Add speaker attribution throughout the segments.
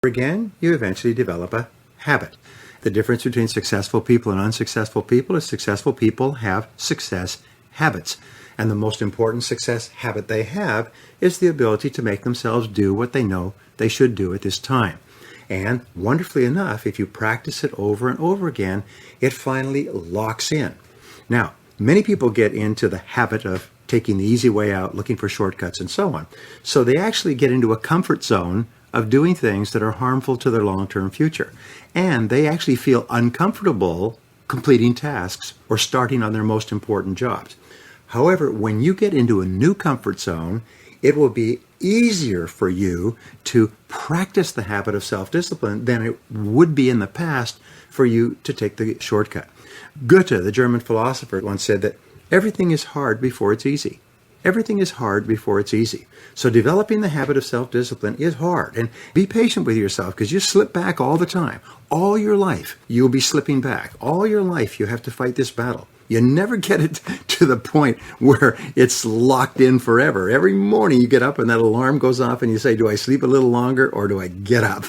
Speaker 1: again, you eventually develop a habit. The difference between successful people and unsuccessful people is successful people have success habits. And the most important success habit they have is the ability to make themselves do what they know they should do at this time. And wonderfully enough, if you practice it over and over again, it finally locks in. Now, many people get into the habit of taking the easy way out, looking for shortcuts and so on. So they actually get into a comfort zone of doing things that are harmful to their long-term future. And they actually feel uncomfortable completing tasks or starting on their most important jobs. However, when you get into a new comfort zone, it will be easier for you to practice the habit of self-discipline than it would be in the past for you to take the shortcut. Goethe, the German philosopher, once said that everything is hard before it's easy. Everything is hard before it's easy. So developing the habit of self-discipline is hard. And be patient with yourself, because you slip back all the time. All your life, you'll be slipping back. All your life, you have to fight this battle. You never get it to the point where it's locked in forever. Every morning you get up and that alarm goes off and you say, do I sleep a little longer or do I get up?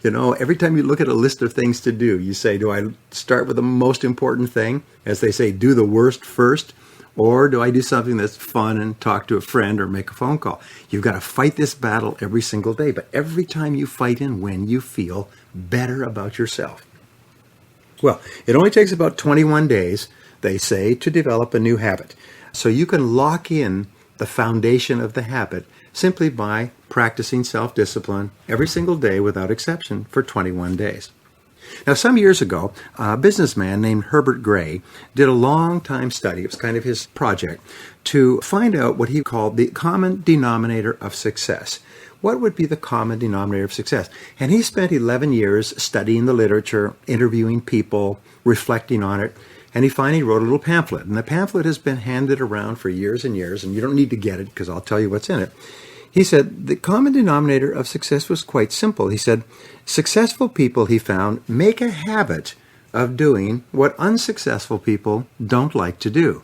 Speaker 1: Every time you look at a list of things to do, you say, do I start with the most important thing? As they say, do the worst first. Or do I do something that's fun and talk to a friend or make a phone call? You've got to fight this battle every single day. But every time you fight and win, you feel better about yourself. Well, it only takes about 21 days, they say, to develop a new habit. So you can lock in the foundation of the habit simply by practicing self-discipline every single day without exception for 21 days. Now, some years ago, a businessman named Herbert Gray did a long-time study. It was kind of his project to find out what he called the common denominator of success. What would be the common denominator of success? And he spent 11 years studying the literature, interviewing people, reflecting on it, and he finally wrote a little pamphlet. And the pamphlet has been handed around for years and years, and you don't need to get it because I'll tell you what's in it. He said the common denominator of success was quite simple. He said successful people, he found, make a habit of doing what unsuccessful people don't like to do.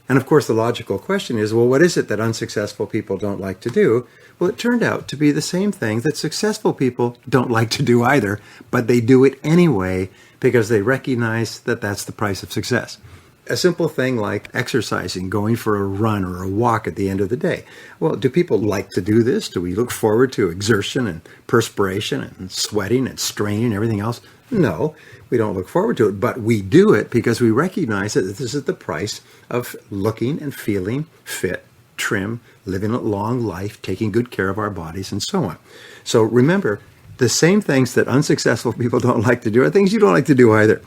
Speaker 1: And of course, the logical question is, well, what is it that unsuccessful people don't like to do? Well, it turned out to be the same thing that successful people don't like to do either, but they do it anyway because they recognize that that's the price of success. A simple thing like exercising, going for a run or a walk at the end of the day. Well, do people like to do this? Do we look forward to exertion and perspiration and sweating and straining and everything else? No, we don't look forward to it, but we do it because we recognize that this is the price of looking and feeling fit, trim, living a long life, taking good care of our bodies, and so on. So remember, the same things that unsuccessful people don't like to do are things you don't like to do either.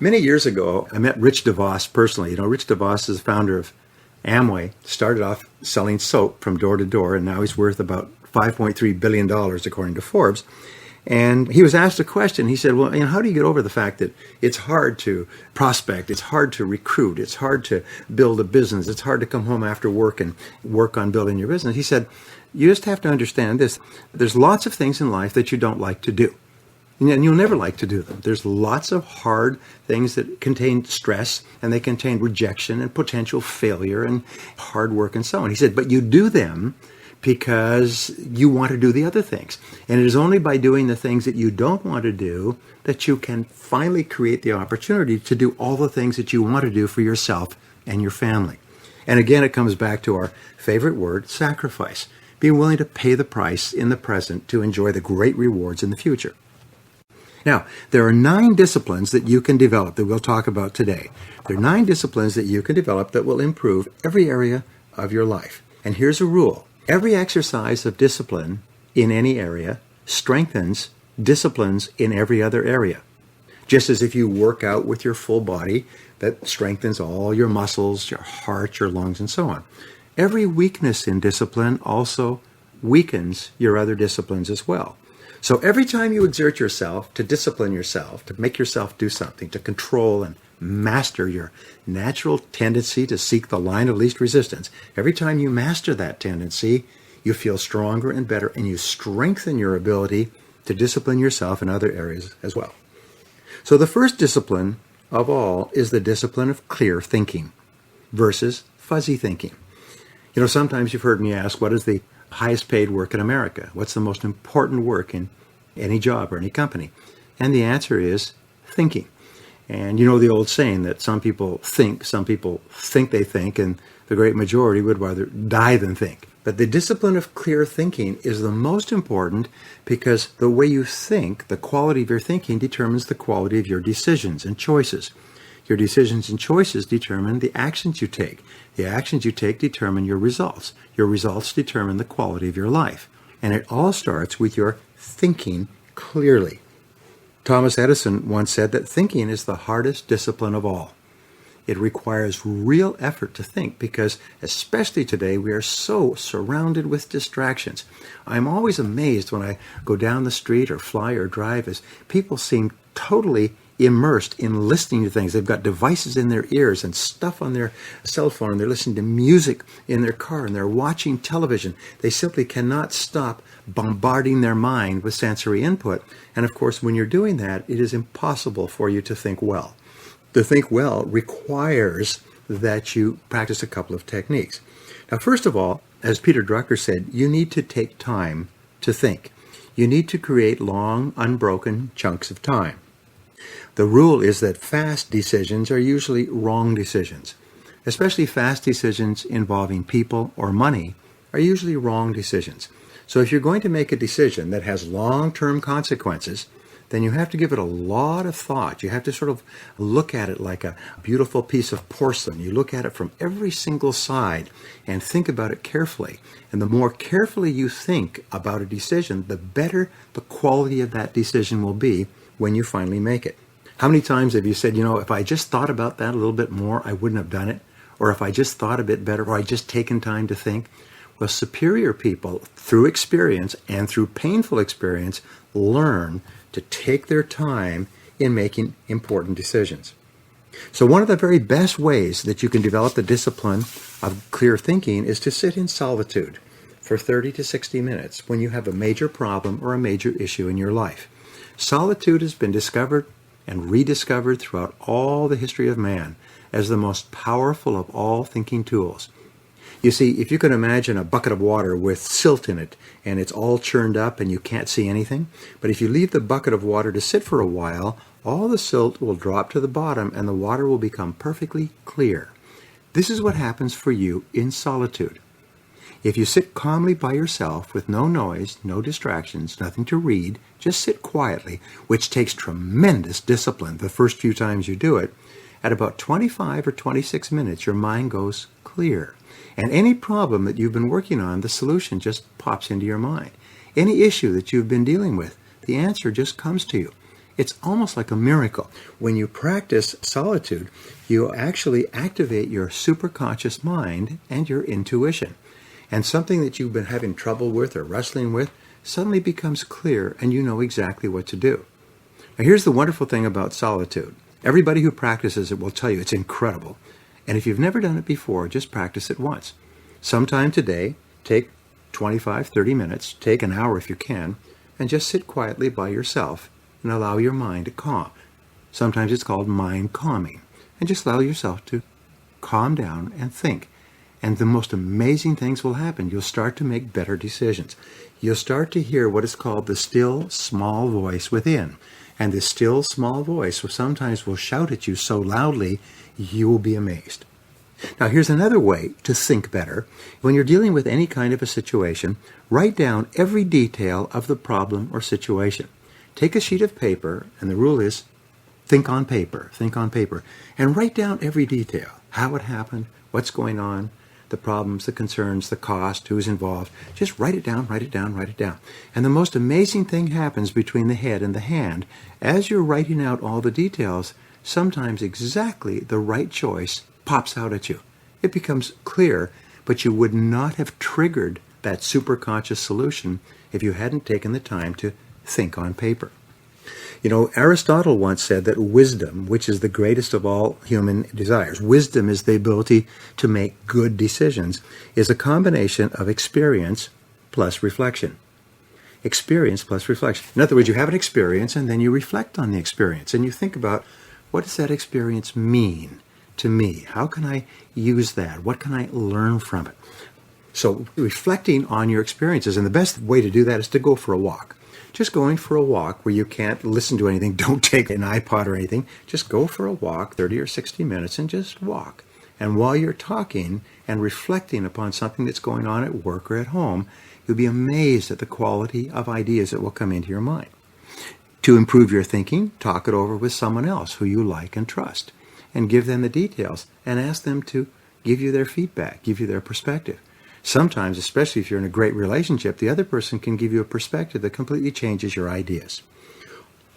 Speaker 1: Many years ago, I met Rich DeVos personally. Rich DeVos is the founder of Amway, started off selling soap from door to door, and now he's worth about $5.3 billion, according to Forbes. And he was asked a question. He said, well, how do you get over the fact that it's hard to prospect, it's hard to recruit, it's hard to build a business, it's hard to come home after work and work on building your business? He said, you just have to understand this. There's lots of things in life that you don't like to do. And you'll never like to do them. There's lots of hard things that contain stress, and they contain rejection and potential failure and hard work and so on. He said, but you do them because you want to do the other things. And it is only by doing the things that you don't want to do that you can finally create the opportunity to do all the things that you want to do for yourself and your family. And again, it comes back to our favorite word, sacrifice. Being willing to pay the price in the present to enjoy the great rewards in the future. Now, there are 9 disciplines that you can develop that we'll talk about today. There are 9 disciplines that you can develop that will improve every area of your life. And here's a rule. Every exercise of discipline in any area strengthens disciplines in every other area. Just as if you work out with your full body, that strengthens all your muscles, your heart, your lungs, and so on. Every weakness in discipline also weakens your other disciplines as well. So every time you exert yourself to discipline yourself, to make yourself do something, to control and master your natural tendency to seek the line of least resistance, every time you master that tendency, you feel stronger and better, and you strengthen your ability to discipline yourself in other areas as well. So the first discipline of all is the discipline of clear thinking versus fuzzy thinking. Sometimes you've heard me ask, what is the highest paid work in America? What's the most important work in any job or any company? And the answer is thinking. And you know the old saying that some people think they think, and the great majority would rather die than think. But the discipline of clear thinking is the most important because the way you think, the quality of your thinking determines the quality of your decisions and choices. Your decisions and choices determine the actions you take. The actions you take determine your results. Your results determine the quality of your life. And it all starts with your thinking clearly. Thomas Edison once said that thinking is the hardest discipline of all. It requires real effort to think because, especially today, we are so surrounded with distractions. I'm always amazed when I go down the street or fly or drive as people seem totally immersed in listening to things. They've got devices in their ears and stuff on their cell phone, and they're listening to music in their car, and they're watching television. They simply cannot stop bombarding their mind with sensory input. And of course, when you're doing that, it is impossible for you to think well. To think well requires that you practice a couple of techniques. Now, first of all, as Peter Drucker said, you need to take time to think. You need to create long, unbroken chunks of time. The rule is that fast decisions are usually wrong decisions. Especially fast decisions involving people or money are usually wrong decisions. So if you're going to make a decision that has long-term consequences, then you have to give it a lot of thought. You have to sort of look at it like a beautiful piece of porcelain. You look at it from every single side and think about it carefully. And the more carefully you think about a decision, the better the quality of that decision will be when you finally make it. How many times have you said, if I just thought about that a little bit more, I wouldn't have done it? Or if I just thought a bit better, or I just taken time to think? Well, superior people, through experience and through painful experience, learn to take their time in making important decisions. So one of the very best ways that you can develop the discipline of clear thinking is to sit in solitude for 30 to 60 minutes when you have a major problem or a major issue in your life. Solitude has been discovered and rediscovered throughout all the history of man as the most powerful of all thinking tools. You see, if you can imagine a bucket of water with silt in it, and it's all churned up and you can't see anything, but if you leave the bucket of water to sit for a while, all the silt will drop to the bottom and the water will become perfectly clear. This is what happens for you in solitude. If you sit calmly by yourself with no noise, no distractions, nothing to read, just sit quietly, which takes tremendous discipline the first few times you do it, at about 25 or 26 minutes your mind goes clear. And any problem that you've been working on, the solution just pops into your mind. Any issue that you've been dealing with, the answer just comes to you. It's almost like a miracle. When you practice solitude, you actually activate your superconscious mind and your intuition. And something that you've been having trouble with or wrestling with suddenly becomes clear and you know exactly what to do. Now here's the wonderful thing about solitude. Everybody who practices it will tell you it's incredible. And if you've never done it before, just practice it once. Sometime today, take 25, 30 minutes, take an hour if you can, and just sit quietly by yourself and allow your mind to calm. Sometimes it's called mind calming. And just allow yourself to calm down and think. And the most amazing things will happen. You'll start to make better decisions. You'll start to hear what is called the still small voice within. And this still small voice sometimes will shout at you so loudly, you will be amazed. Now here's another way to think better. When you're dealing with any kind of a situation, write down every detail of the problem or situation. Take a sheet of paper, and the rule is think on paper, and write down every detail. How it happened, what's going on, the problems, the concerns, the cost, who's involved. Just write it down. And the most amazing thing happens between the head and the hand. As you're writing out all the details, sometimes exactly the right choice pops out at you. It becomes clear, but you would not have triggered that superconscious solution if you hadn't taken the time to think on paper. Aristotle once said that wisdom, which is the greatest of all human desires, wisdom is the ability to make good decisions, is a combination of experience plus reflection. Experience plus reflection. In other words, you have an experience and then you reflect on the experience and you think about, what does that experience mean to me? How can I use that? What can I learn from it? So reflecting on your experiences, and the best way to do that is to go for a walk. Just going for a walk where you can't listen to anything, don't take an iPod or anything, just go for a walk, 30 or 60 minutes, and just walk. And while you're talking and reflecting upon something that's going on at work or at home, you'll be amazed at the quality of ideas that will come into your mind. To improve your thinking, talk it over with someone else who you like and trust, and give them the details and ask them to give you their feedback, give you their perspective. Sometimes, especially if you're in a great relationship, the other person can give you a perspective that completely changes your ideas.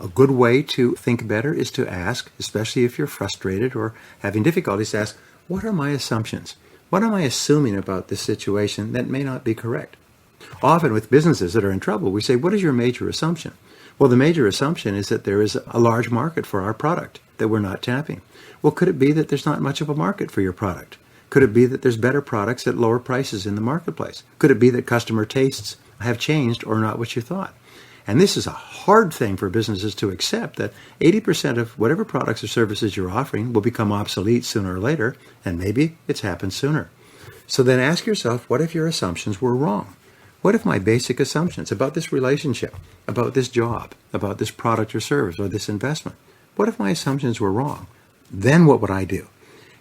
Speaker 1: A good way to think better is to ask, especially if you're frustrated or having difficulties, to ask, what are my assumptions? What am I assuming about this situation that may not be correct? Often with businesses that are in trouble, we say, what is your major assumption? Well, the major assumption is that there is a large market for our product that we're not tapping. Well, could it be that there's not much of a market for your product? Could it be that there's better products at lower prices in the marketplace? Could it be that customer tastes have changed or not what you thought? And this is a hard thing for businesses to accept, that 80% of whatever products or services you're offering will become obsolete sooner or later, and maybe it's happened sooner. So then ask yourself, what if your assumptions were wrong? What if my basic assumptions about this relationship, about this job, about this product or service or this investment, what if my assumptions were wrong? Then what would I do?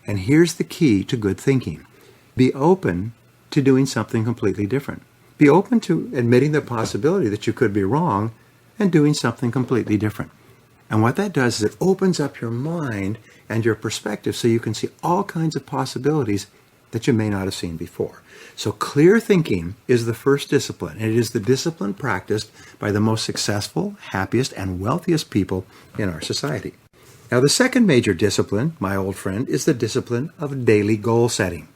Speaker 1: And here's the key to good thinking. Be open to doing something completely different. Be open to admitting the possibility that you could be wrong and doing something completely different. And what that does is it opens up your mind and your perspective so you can see all kinds of possibilities that you may not have seen before. So clear thinking is the first discipline, and it is the discipline practiced by the most successful, happiest, and wealthiest people in our society. Now, the second major discipline, my old friend, is the discipline of daily goal setting.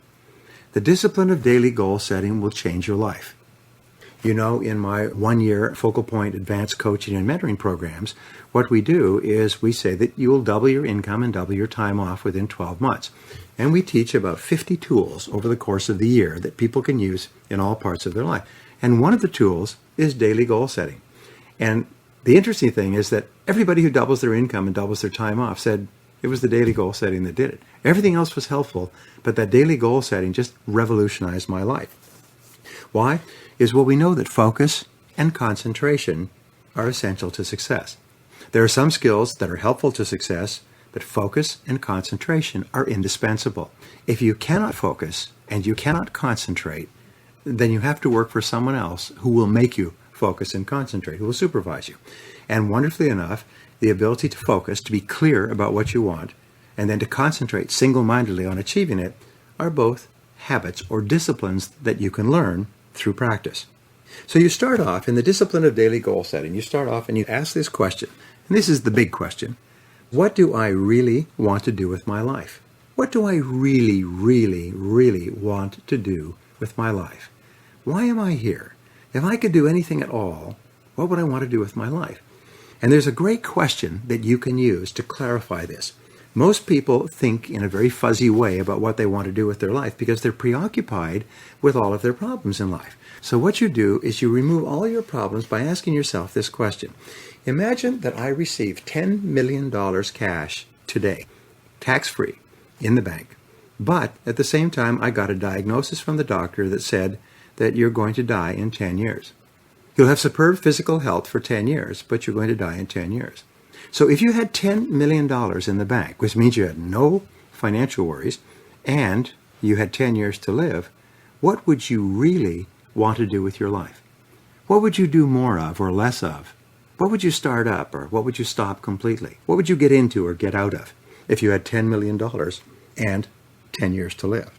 Speaker 1: The discipline of daily goal setting will change your life. You know, in my one-year Focal Point Advanced Coaching and Mentoring programs, what we do is we say that you will double your income and double your time off within 12 months. And we teach about 50 tools over the course of the year that people can use in all parts of their life. And one of the tools is daily goal setting. And the interesting thing is that everybody who doubles their income and doubles their time off said it was the daily goal setting that did it. Everything else was helpful, but that daily goal setting just revolutionized my life. Why? Well, we know that focus and concentration are essential to success. There are some skills that are helpful to success, but focus and concentration are indispensable. If you cannot focus and you cannot concentrate, then you have to work for someone else who will make you focus and concentrate, who will supervise you. And wonderfully enough, the ability to focus, to be clear about what you want, and then to concentrate single-mindedly on achieving it are both habits or disciplines that you can learn through practice. So you start off in the discipline of daily goal setting. You start off and you ask this question, and this is the big question. What do I really want to do with my life? What do I really, really, really want to do with my life? Why am I here? If I could do anything at all, what would I want to do with my life? And there's a great question that you can use to clarify this. Most people think in a very fuzzy way about what they want to do with their life because they're preoccupied with all of their problems in life. So what you do is you remove all your problems by asking yourself this question. Imagine that I received $10 million cash today, tax-free, in the bank. But at the same time, I got a diagnosis from the doctor that said that you're going to die in 10 years. You'll have superb physical health for 10 years, but you're going to die in 10 years. So if you had $10 million in the bank, which means you had no financial worries, and you had 10 years to live, what would you really want to do with your life? What would you do more of or less of? What would you start up or what would you stop completely? What would you get into or get out of if you had $10 million and 10 years to live?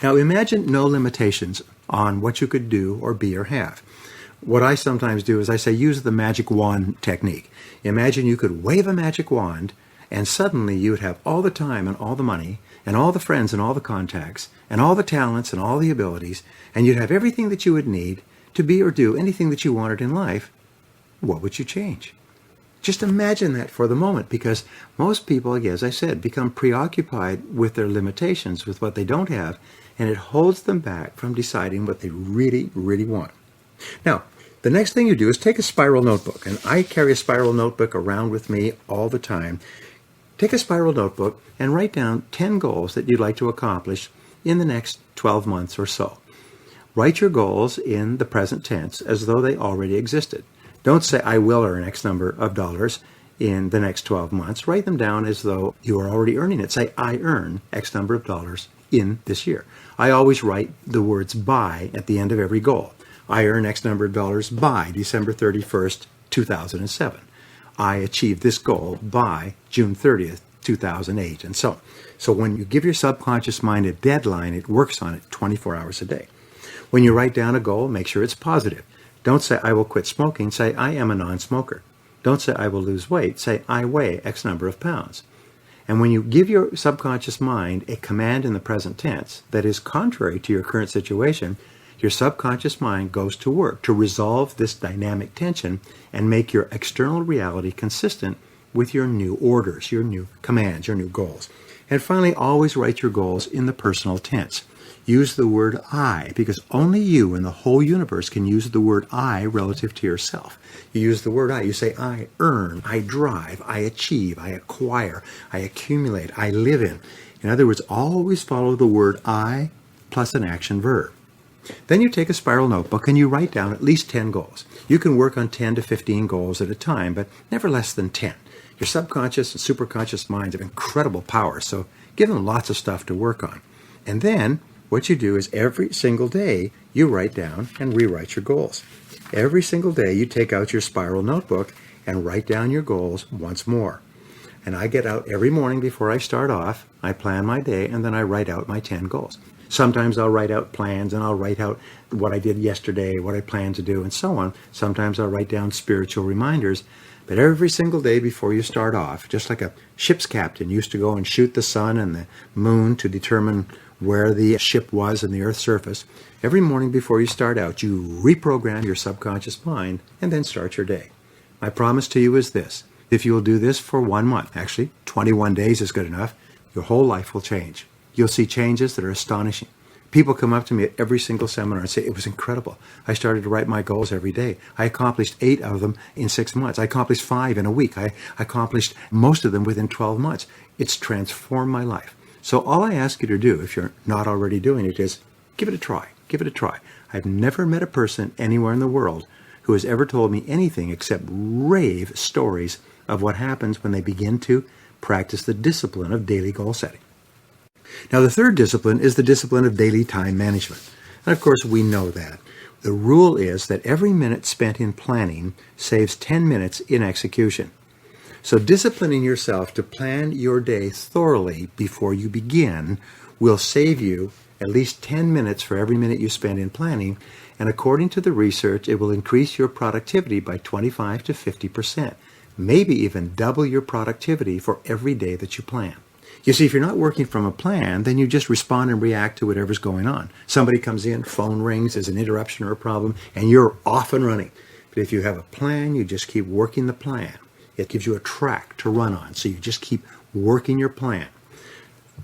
Speaker 1: Now imagine no limitations on what you could do or be or have. What I sometimes do is I say use the magic wand technique. Imagine you could wave a magic wand and suddenly you would have all the time and all the money and all the friends and all the contacts and all the talents and all the abilities, and you'd have everything that you would need to be or do anything that you wanted in life. What would you change? Just imagine that for the moment, because most people, again, as I said, become preoccupied with their limitations, with what they don't have, and it holds them back from deciding what they really, really want. Now, the next thing you do is take a spiral notebook, and I carry a spiral notebook around with me all the time. Take a spiral notebook and write down 10 goals that you'd like to accomplish in the next 12 months or so. Write your goals in the present tense as though they already existed. Don't say, I will earn X number of dollars in the next 12 months. Write them down as though you are already earning it. Say, I earn X number of dollars in this year. I always write the words by at the end of every goal. I earn X number of dollars by December 31st, 2007. I achieved this goal by June 30th, 2008, and so on. So when you give your subconscious mind a deadline, it works on it 24 hours a day. When you write down a goal, make sure it's positive. Don't say, I will quit smoking. Say, I am a non-smoker. Don't say, I will lose weight. Say, I weigh X number of pounds. And when you give your subconscious mind a command in the present tense that is contrary to your current situation, your subconscious mind goes to work to resolve this dynamic tension and make your external reality consistent with your new orders, your new commands, your new goals. And finally, always write your goals in the personal tense. Use the word I, because only you in the whole universe can use the word I relative to yourself. You use the word I. You say, I earn, I drive, I achieve, I acquire, I accumulate, I live in. In other words, always follow the word I plus an action verb. Then you take a spiral notebook and you write down at least 10 goals. You can work on 10 to 15 goals at a time, but never less than 10. Your subconscious and superconscious minds have incredible power, so give them lots of stuff to work on. And then what you do is every single day you write down and rewrite your goals. Every single day you take out your spiral notebook and write down your goals once more. And I get out every morning before I start off, I plan my day, and then I write out my 10 goals. Sometimes I'll write out plans and I'll write out what I did yesterday, what I plan to do, and so on. Sometimes I'll write down spiritual reminders. But every single day before you start off, just like a ship's captain used to go and shoot the sun and the moon to determine where the ship was in the Earth's surface, every morning before you start out, you reprogram your subconscious mind and then start your day. My promise to you is this. If you will do this for 1 month, actually 21 days is good enough, your whole life will change. You'll see changes that are astonishing. People come up to me at every single seminar and say, it was incredible. I started to write my goals every day. I accomplished 8 of them in 6 months. I accomplished 5 in a week. I accomplished most of them within 12 months. It's transformed my life. So all I ask you to do, if you're not already doing it, is give it a try. Give it a try. I've never met a person anywhere in the world who has ever told me anything except rave stories of what happens when they begin to practice the discipline of daily goal setting. Now, the third discipline is the discipline of daily time management. And of course, we know that. The rule is that every minute spent in planning saves 10 minutes in execution. So disciplining yourself to plan your day thoroughly before you begin will save you at least 10 minutes for every minute you spend in planning. And according to the research, it will increase your productivity by 25 to 50%, maybe even double your productivity for every day that you plan. You see, if you're not working from a plan, then you just respond and react to whatever's going on. Somebody comes in, phone rings, there's an interruption or a problem, and you're off and running. But if you have a plan, you just keep working the plan. It gives you a track to run on, so you just keep working your plan.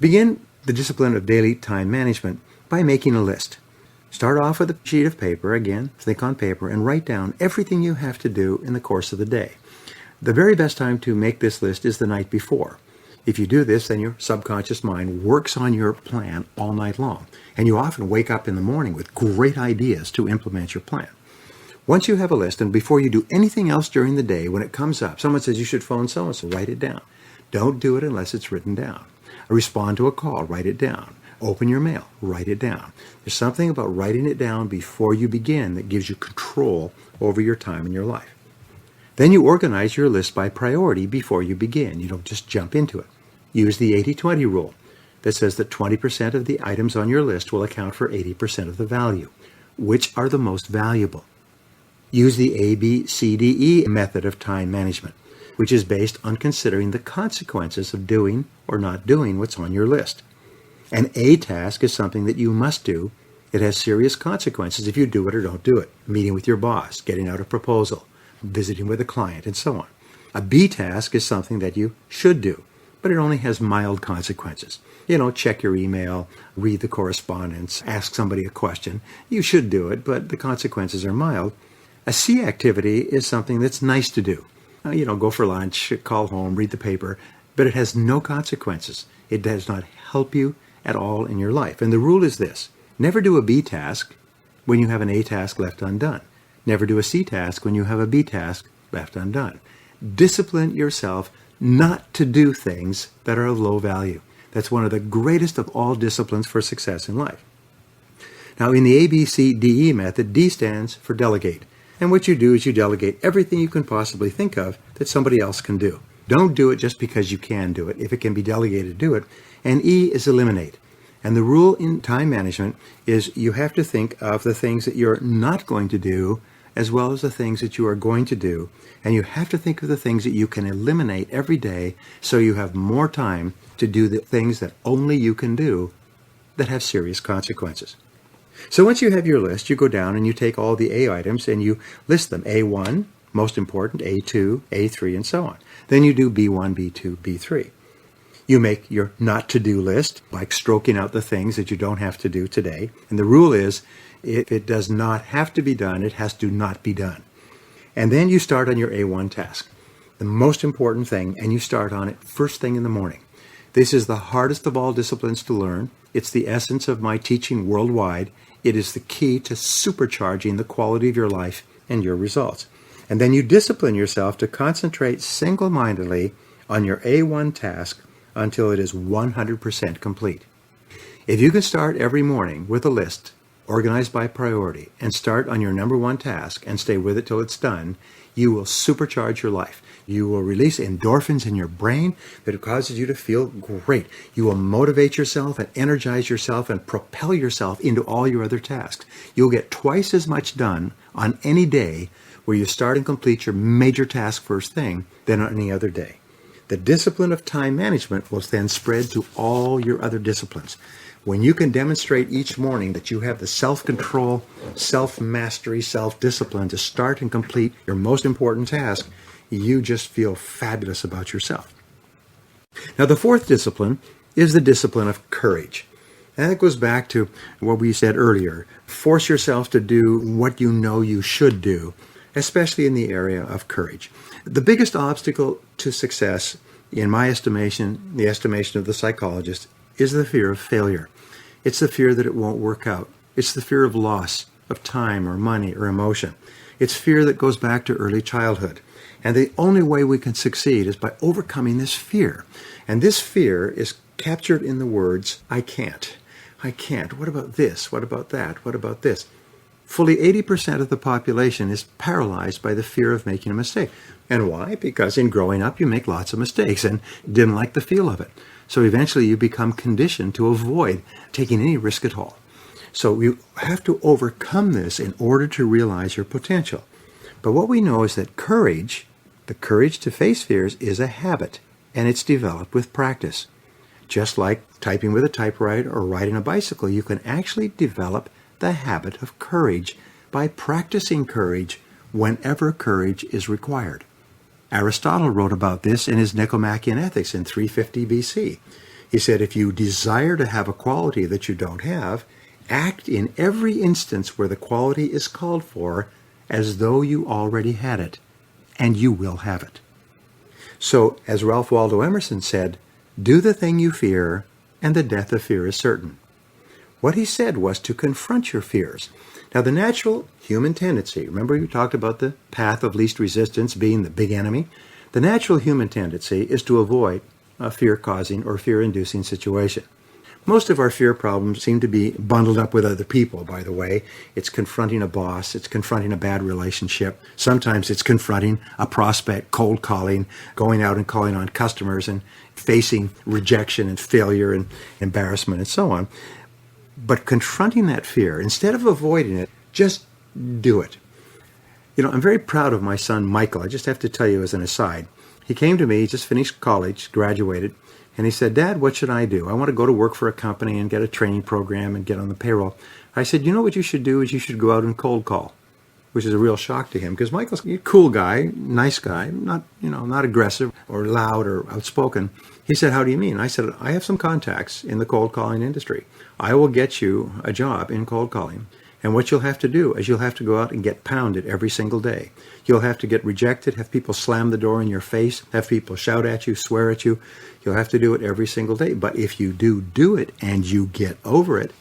Speaker 1: Begin the discipline of daily time management by making a list. Start off with a sheet of paper, again, think on paper, and write down everything you have to do in the course of the day. The very best time to make this list is the night before. If you do this, then your subconscious mind works on your plan all night long. And you often wake up in the morning with great ideas to implement your plan. Once you have a list, and before you do anything else during the day, when it comes up, someone says you should phone so-and-so, write it down. Don't do it unless it's written down. Respond to a call, write it down. Open your mail, write it down. There's something about writing it down before you begin that gives you control over your time and your life. Then you organize your list by priority before you begin. You don't just jump into it. Use the 80-20 rule that says that 20% of the items on your list will account for 80% of the value. Which are the most valuable? Use the ABCDE method of time management, which is based on considering the consequences of doing or not doing what's on your list. An A task is something that you must do. It has serious consequences if you do it or don't do it. Meeting with your boss, getting out a proposal, visiting with a client, and so on. A B task is something that you should do, but it only has mild consequences. Check your email, read the correspondence, ask somebody a question. You should do it, but the consequences are mild. A C activity is something that's nice to do. Go for lunch, call home, read the paper, but it has no consequences. It does not help you at all in your life. And the rule is this: never do a B task when you have an A task left undone. Never do a C task when you have a B task left undone. Discipline yourself not to do things that are of low value. That's one of the greatest of all disciplines for success in life. Now, in the ABCDE method, D stands for delegate. And what you do is you delegate everything you can possibly think of that somebody else can do. Don't do it just because you can do it. If it can be delegated, do it. And E is eliminate. And the rule in time management is you have to think of the things that you're not going to do as well as the things that you are going to do. And you have to think of the things that you can eliminate every day so you have more time to do the things that only you can do that have serious consequences. So once you have your list, you go down and you take all the A items and you list them. A1, most important, A2, A3, and so on. Then you do B1, B2, B3. You make your not to-do list, like stroking out the things that you don't have to do today. And the rule is, if it does not have to be done, it has to not be done. And then you start on your A1 task, the most important thing, and you start on it first thing in the morning. This is the hardest of all disciplines to learn. It's the essence of my teaching worldwide. It is the key to supercharging the quality of your life and your results. And then you discipline yourself to concentrate single-mindedly on your A1 task until it is 100% complete. If you can start every morning with a list organized by priority and start on your number one task and stay with it till it's done, you will supercharge your life. You will release endorphins in your brain that causes you to feel great. You will motivate yourself and energize yourself and propel yourself into all your other tasks. You'll get twice as much done on any day where you start and complete your major task first thing than on any other day. The discipline of time management will then spread to all your other disciplines. When you can demonstrate each morning that you have the self-control, self-mastery, self-discipline to start and complete your most important task, you just feel fabulous about yourself. Now, the fourth discipline is the discipline of courage. And that goes back to what we said earlier. Force yourself to do what you know you should do, especially in the area of courage. The biggest obstacle to success, in my estimation, the estimation of the psychologist, is the fear of failure. It's the fear that it won't work out. It's the fear of loss of time or money or emotion. It's fear that goes back to early childhood. And the only way we can succeed is by overcoming this fear. And this fear is captured in the words, I can't. I can't. What about this? What about that? What about this? Fully 80% of the population is paralyzed by the fear of making a mistake. And why? Because in growing up, you make lots of mistakes and didn't like the feel of it. So eventually you become conditioned to avoid taking any risk at all. So you have to overcome this in order to realize your potential. But what we know is that courage, the courage to face fears, is a habit, and it's developed with practice. Just like typing with a typewriter or riding a bicycle, you can actually develop the habit of courage by practicing courage whenever courage is required. Aristotle wrote about this in his Nicomachean Ethics in 350 BC. He said, if you desire to have a quality that you don't have, act in every instance where the quality is called for as though you already had it, and you will have it. So, as Ralph Waldo Emerson said, do the thing you fear, and the death of fear is certain. What he said was to confront your fears. Now, the natural human tendency, remember we talked about the path of least resistance being the big enemy? The natural human tendency is to avoid a fear-causing or fear-inducing situation. Most of our fear problems seem to be bundled up with other people, by the way. It's confronting a boss. It's confronting a bad relationship. Sometimes it's confronting a prospect, cold calling, going out and calling on customers and facing rejection and failure and embarrassment and so on. But confronting that fear, instead of avoiding it, just do it. You know, I'm very proud of my son, Michael. I just have to tell you as an aside. He came to me, he just finished college, graduated, and he said, Dad, what should I do? I want to go to work for a company and get a training program and get on the payroll. I said, you know what you should do is you should go out and cold call, which is a real shock to him because Michael's a cool guy, nice guy, not aggressive or loud or outspoken. He said, how do you mean? I said, I have some contacts in the cold calling industry. I will get you a job in cold calling. And what you'll have to do is you'll have to go out and get pounded every single day. You'll have to get rejected, have people slam the door in your face, have people shout at you, swear at you. You'll have to do it every single day. But if you do it and you get over it,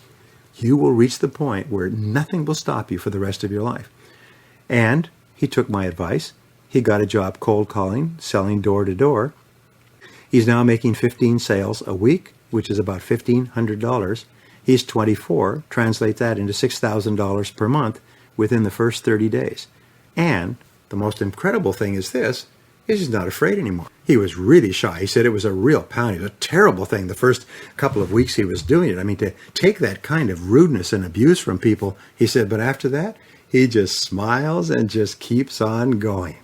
Speaker 1: you will reach the point where nothing will stop you for the rest of your life. And he took my advice. He got a job cold calling, selling door to door. He's now making 15 sales a week, which is about $1,500. He's 24. Translate that into $6,000 per month within the first 30 days. And the most incredible thing is this, is he's not afraid anymore. He was really shy. He said it was a real pound. It was a terrible thing the first couple of weeks he was doing it. I mean, to take that kind of rudeness and abuse from people, he said, but after that, he just smiles and just keeps on going.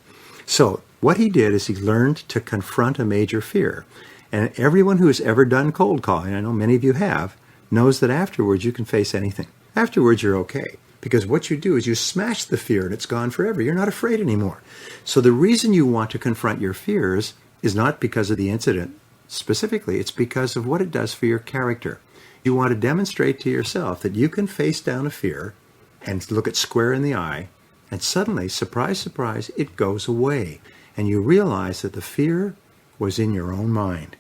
Speaker 1: So what he did is he learned to confront a major fear. And everyone who has ever done cold calling, I know many of you have, knows that afterwards you can face anything. Afterwards you're okay. Because what you do is you smash the fear and it's gone forever. You're not afraid anymore. So the reason you want to confront your fears is not because of the incident specifically. It's because of what it does for your character. You want to demonstrate to yourself that you can face down a fear and look it square in the eye, and suddenly, surprise, surprise, it goes away. And you realize that the fear was in your own mind.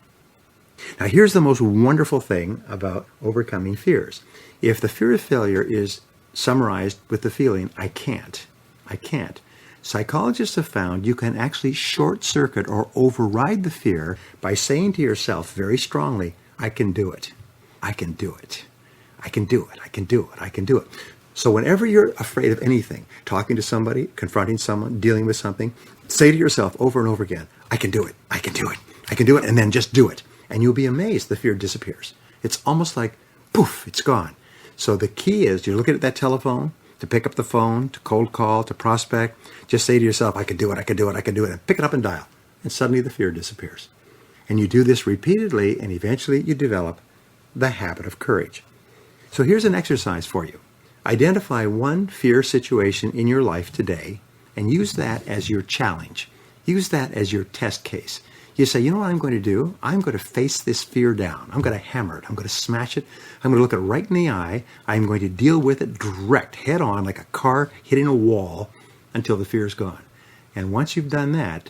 Speaker 1: Now here's the most wonderful thing about overcoming fears. If the fear of failure is summarized with the feeling, I can't. Psychologists have found you can actually short circuit or override the fear by saying to yourself very strongly, I can do it. I can do it. I can do it. I can do it. I can do it. So whenever you're afraid of anything, talking to somebody, confronting someone, dealing with something, say to yourself over and over again, I can do it. I can do it. I can do it. And then just do it. And you'll be amazed the fear disappears. It's almost like, poof, it's gone. So the key is you're looking at that telephone, to pick up the phone, to cold call, to prospect. Just say to yourself, I can do it, I can do it, I can do it, and pick it up and dial. And suddenly the fear disappears. And you do this repeatedly, and eventually you develop the habit of courage. So here's an exercise for you. Identify one fear situation in your life today and use that as your challenge. Use that as your test case. You say, you know what I'm going to do? I'm going to face this fear down. I'm going to hammer it. I'm going to smash it. I'm going to look it right in the eye. I'm going to deal with it direct, head on, like a car hitting a wall until the fear is gone. And once you've done that,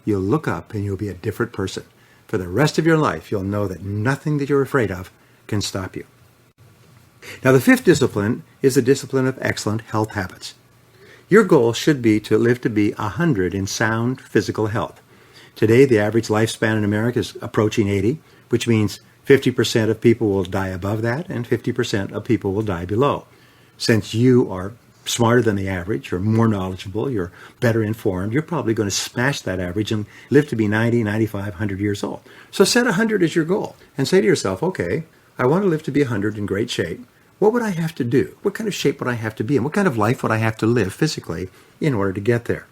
Speaker 1: you'll look up and you'll be a different person. For the rest of your life, you'll know that nothing that you're afraid of can stop you. Now, the fifth discipline is the discipline of excellent health habits. Your goal should be to live to be 100 in sound physical health. Today, the average lifespan in America is approaching 80, which means 50% of people will die above that and 50% of people will die below. Since you are smarter than the average, you're more knowledgeable, you're better informed, you're probably going to smash that average and live to be 90, 95, 100 years old. So set 100 as your goal and say to yourself, okay, I want to live to be 100 in great shape. What would I have to do? What kind of shape would I have to be in? What kind of life would I have to live physically in order to get there?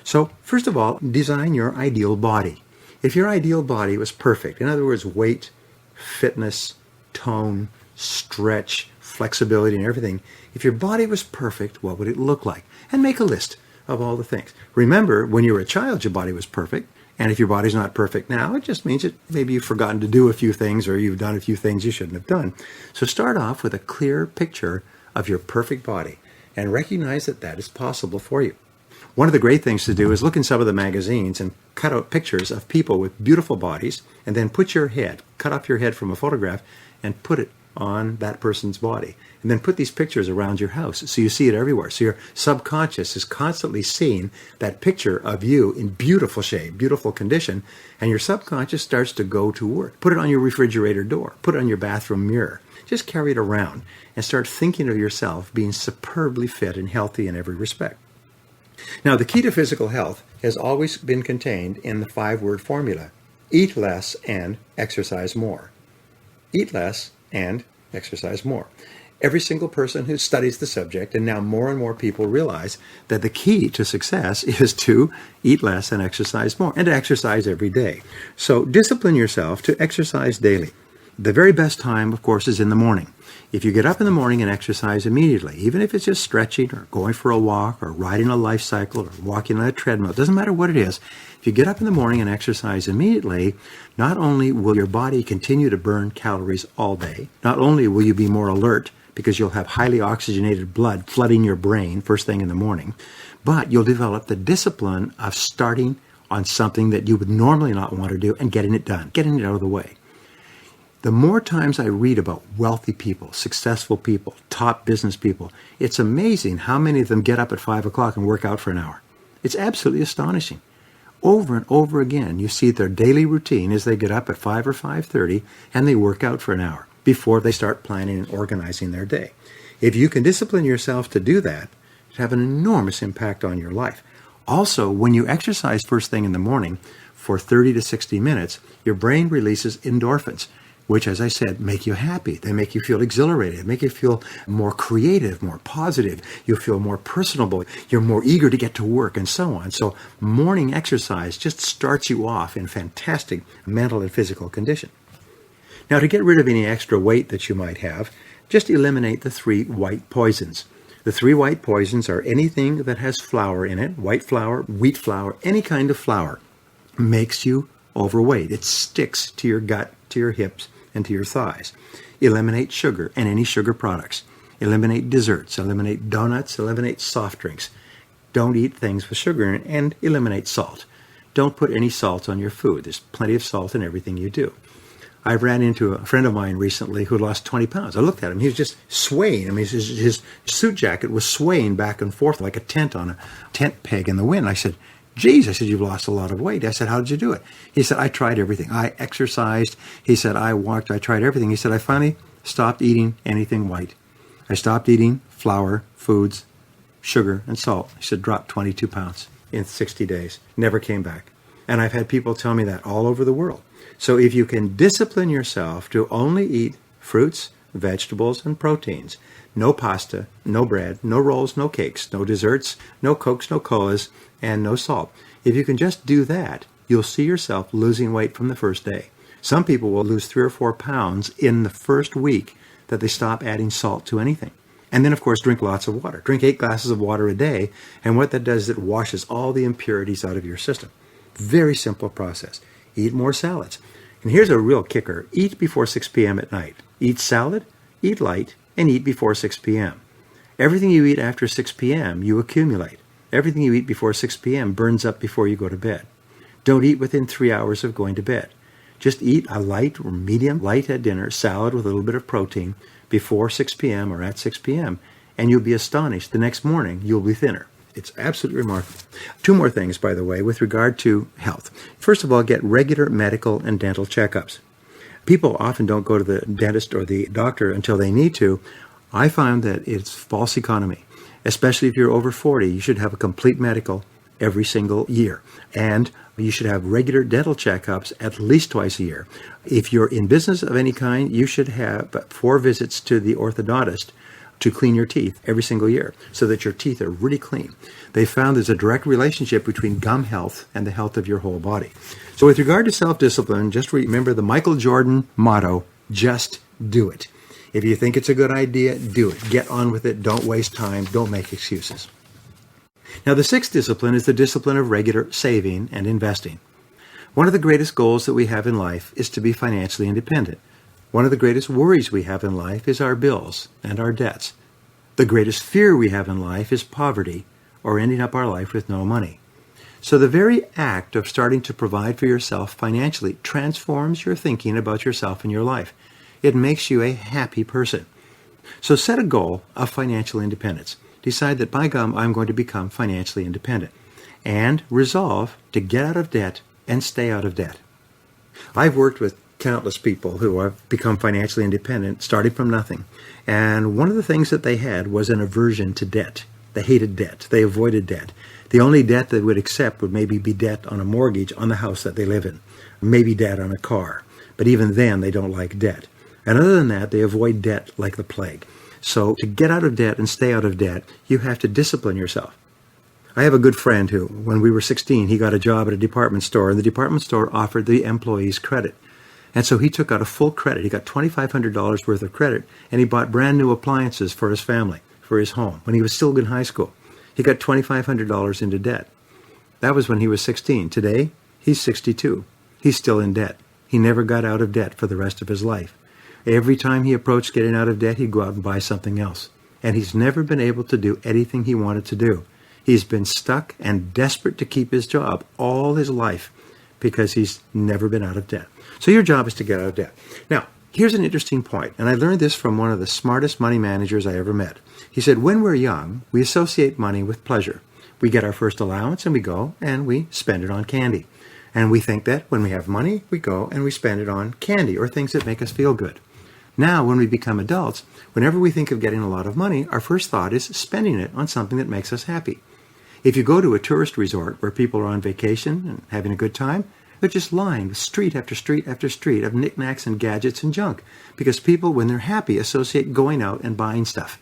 Speaker 1: So first of all, design your ideal body. If your ideal body was perfect, in other words, weight, fitness, tone, stretch, flexibility, and everything, if your body was perfect, what would it look like? And make a list of all the things. Remember, when you were a child, your body was perfect. And if your body's not perfect now, it just means that maybe you've forgotten to do a few things or you've done a few things you shouldn't have done. So start off with a clear picture of your perfect body and recognize that that is possible for you. One of the great things to do is look in some of the magazines and cut out pictures of people with beautiful bodies and then cut off your head from a photograph and put it on that person's body. And then put these pictures around your house so you see it everywhere. So your subconscious is constantly seeing that picture of you in beautiful shape, beautiful condition, and your subconscious starts to go to work. Put it on your refrigerator door. Put it on your bathroom mirror. Just carry it around and start thinking of yourself being superbly fit and healthy in every respect. Now, the key to physical health has always been contained in the 5-word formula: eat less and exercise more. Eat less and exercise more. Every single person who studies the subject, and now more and more people realize that the key to success is to eat less and exercise more, and to exercise every day. So discipline yourself to exercise daily. The very best time, of course, is in the morning. If you get up in the morning and exercise immediately, even if it's just stretching or going for a walk or riding a life cycle or walking on a treadmill, it doesn't matter what it is. If you get up in the morning and exercise immediately, not only will your body continue to burn calories all day, not only will you be more alert because you'll have highly oxygenated blood flooding your brain first thing in the morning, but you'll develop the discipline of starting on something that you would normally not want to do and getting it done, getting it out of the way. The more times I read about wealthy people, successful people, top business people, it's amazing how many of them get up at 5 o'clock and work out for an hour. It's absolutely astonishing. Over and over again, you see their daily routine is they get up at 5 or 5:30 and they work out for an hour before they start planning and organizing their day. If you can discipline yourself to do that, it have an enormous impact on your life. Also, when you exercise first thing in the morning for 30 to 60 minutes, your brain releases endorphins, which, as I said, make you happy. They make you feel exhilarated, make you feel more creative, more positive. You feel more personable. You're more eager to get to work and so on. So morning exercise just starts you off in fantastic mental and physical condition. Now, to get rid of any extra weight that you might have, just eliminate the 3 white poisons. The 3 white poisons are anything that has flour in it, white flour, wheat flour, any kind of flour, makes you overweight. It sticks to your gut, to your hips, and to your thighs. Eliminate sugar and any sugar products. Eliminate desserts, eliminate donuts, eliminate soft drinks. Don't eat things with sugar in it, and eliminate salt. Don't put any salt on your food. There's plenty of salt in everything you do. I ran into a friend of mine recently who lost 20 pounds. I looked at him. He was just swaying. I mean, his suit jacket was swaying back and forth like a tent on a tent peg in the wind. I said, geez, I said, you've lost a lot of weight. I said, how did you do it? He said, I tried everything. I exercised. He said, I walked. I tried everything. He said, I finally stopped eating anything white. I stopped eating flour, foods, sugar, and salt. He said, dropped 22 pounds in 60 days. Never came back. And I've had people tell me that all over the world. So if you can discipline yourself to only eat fruits, vegetables, and proteins, no pasta, no bread, no rolls, no cakes, no desserts, no Cokes, no colas, and no salt. If you can just do that, you'll see yourself losing weight from the first day. Some people will lose 3 or 4 pounds in the first week that they stop adding salt to anything. And then, of course, drink lots of water. Drink 8 glasses of water a day, and what that does is it washes all the impurities out of your system. Very simple process. Eat more salads. And here's a real kicker. Eat before 6 p.m. at night. Eat salad, eat light, and eat before 6 p.m. Everything you eat after 6 p.m., you accumulate. Everything you eat before 6 p.m. burns up before you go to bed. Don't eat within 3 hours of going to bed. Just eat a light or medium light at dinner, salad with a little bit of protein, before 6 p.m. or at 6 p.m., and you'll be astonished. The next morning, you'll be thinner. It's absolutely remarkable. 2 more things, by the way, with regard to health. First of all, get regular medical and dental checkups. People often don't go to the dentist or the doctor until they need to. I found that it's false economy. Especially if you're over 40, you should have a complete medical every single year. And you should have regular dental checkups at least twice a year. If you're in business of any kind, you should have 4 visits to the orthodontist to clean your teeth every single year so that your teeth are really clean. They found there's a direct relationship between gum health and the health of your whole body. So with regard to self-discipline, just remember the Michael Jordan motto, just do it. If you think it's a good idea, do it. Get on with it. Don't waste time. Don't make excuses. Now, the 6th discipline is the discipline of regular saving and investing. One of the greatest goals that we have in life is to be financially independent. One of the greatest worries we have in life is our bills and our debts. The greatest fear we have in life is poverty or ending up our life with no money. So the very act of starting to provide for yourself financially transforms your thinking about yourself and your life. It makes you a happy person. So set a goal of financial independence. Decide that, by gum, I'm going to become financially independent. And resolve to get out of debt and stay out of debt. I've worked with countless people who have become financially independent, starting from nothing. And one of the things that they had was an aversion to debt. They hated debt. They avoided debt. The only debt they would accept would maybe be debt on a mortgage on the house that they live in, maybe debt on a car. But even then, they don't like debt. And other than that, they avoid debt like the plague. So to get out of debt and stay out of debt, you have to discipline yourself. I have a good friend who, when we were 16, he got a job at a department store, and the department store offered the employees credit. And so he took out a full credit. He got $2,500 worth of credit, and he bought brand new appliances for his family, for his home, when he was still in high school. He got $2,500 into debt. That was when he was 16. Today, he's 62. He's still in debt. He never got out of debt for the rest of his life. Every time he approached getting out of debt, he'd go out and buy something else. And he's never been able to do anything he wanted to do. He's been stuck and desperate to keep his job all his life because he's never been out of debt. So your job is to get out of debt. Now, Here's an interesting point, and I learned this from one of the smartest money managers I ever met. He said, when we're young, we associate money with pleasure. We get our first allowance and we go and we spend it on candy. And we think that when we have money, we go and we spend it on candy or things that make us feel good. Now, when we become adults, whenever we think of getting a lot of money, our first thought is spending it on something that makes us happy. If you go to a tourist resort where people are on vacation and having a good time, they're just lined with street after street after street of knickknacks and gadgets and junk, because people, when they're happy, associate going out and buying stuff.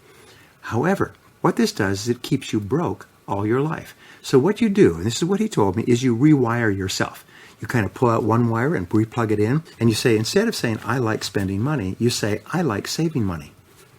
Speaker 1: However, what this does is it keeps you broke all your life. So what you do, and this is what he told me, is you rewire yourself. You kind of pull out one wire and replug it in, and you say, instead of saying, I like spending money, you say, I like saving money.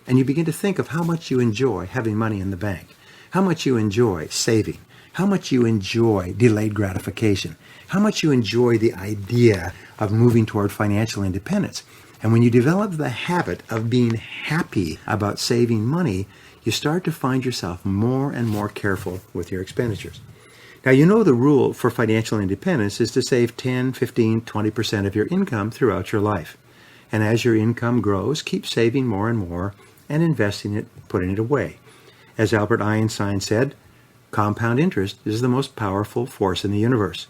Speaker 1: And you begin to think of how much you enjoy having money in the bank, how much you enjoy saving, how much you enjoy delayed gratification, how much you enjoy the idea of moving toward financial independence. And when you develop the habit of being happy about saving money, you start to find yourself more and more careful with your expenditures. Now, you know the rule for financial independence is to save 10, 15, 20% of your income throughout your life. And as your income grows, keep saving more and more and investing it, putting it away. As Albert Einstein said, compound interest is the most powerful force in the universe.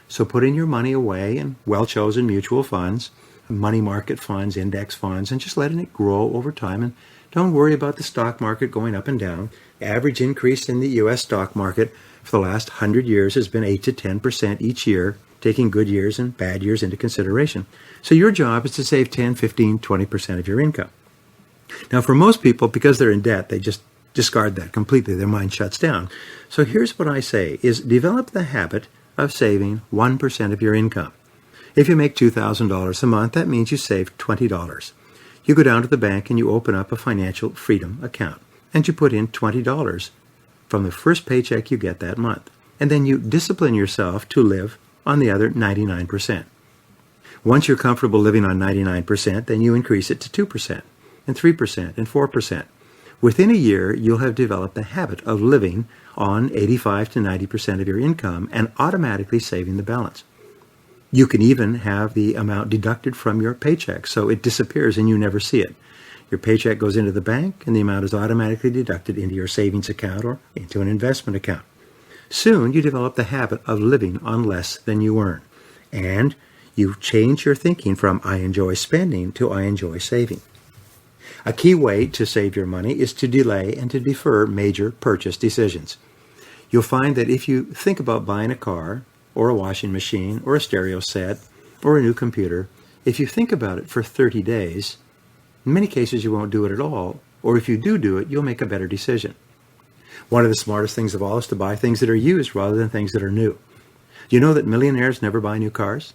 Speaker 1: So putting your money away in well-chosen mutual funds, money market funds, index funds, and just letting it grow over time. And don't worry about the stock market going up and down. The average increase in the U.S. stock market for the last 100 years has been 8 to 10% each year, taking good years and bad years into consideration. So your job is to save 10, 15, 20% of your income. Now, for most people, because they're in debt, they just discard that completely. Their mind shuts down. So here's what I say, is develop the habit of saving 1% of your income. If you make $2,000 a month, that means you save $20. You go down to the bank and you open up a financial freedom account, and you put in $20 from the first paycheck you get that month. And then you discipline yourself to live on the other 99%. Once you're comfortable living on 99%, then you increase it to 2% and 3% and 4%. Within a year, you'll have developed the habit of living on 85 to 90% of your income and automatically saving the balance. You can even have the amount deducted from your paycheck, so it disappears and you never see it. Your paycheck goes into the bank and the amount is automatically deducted into your savings account or into an investment account. Soon, you develop the habit of living on less than you earn. And you change your thinking from I enjoy spending to I enjoy saving. A key way to save your money is to delay and to defer major purchase decisions. You'll find that if you think about buying a car or a washing machine or a stereo set or a new computer, if you think about it for 30 days, in many cases you won't do it at all, or if you do it, you'll make a better decision. One of the smartest things of all is to buy things that are used rather than things that are new. Do you know that millionaires never buy new cars?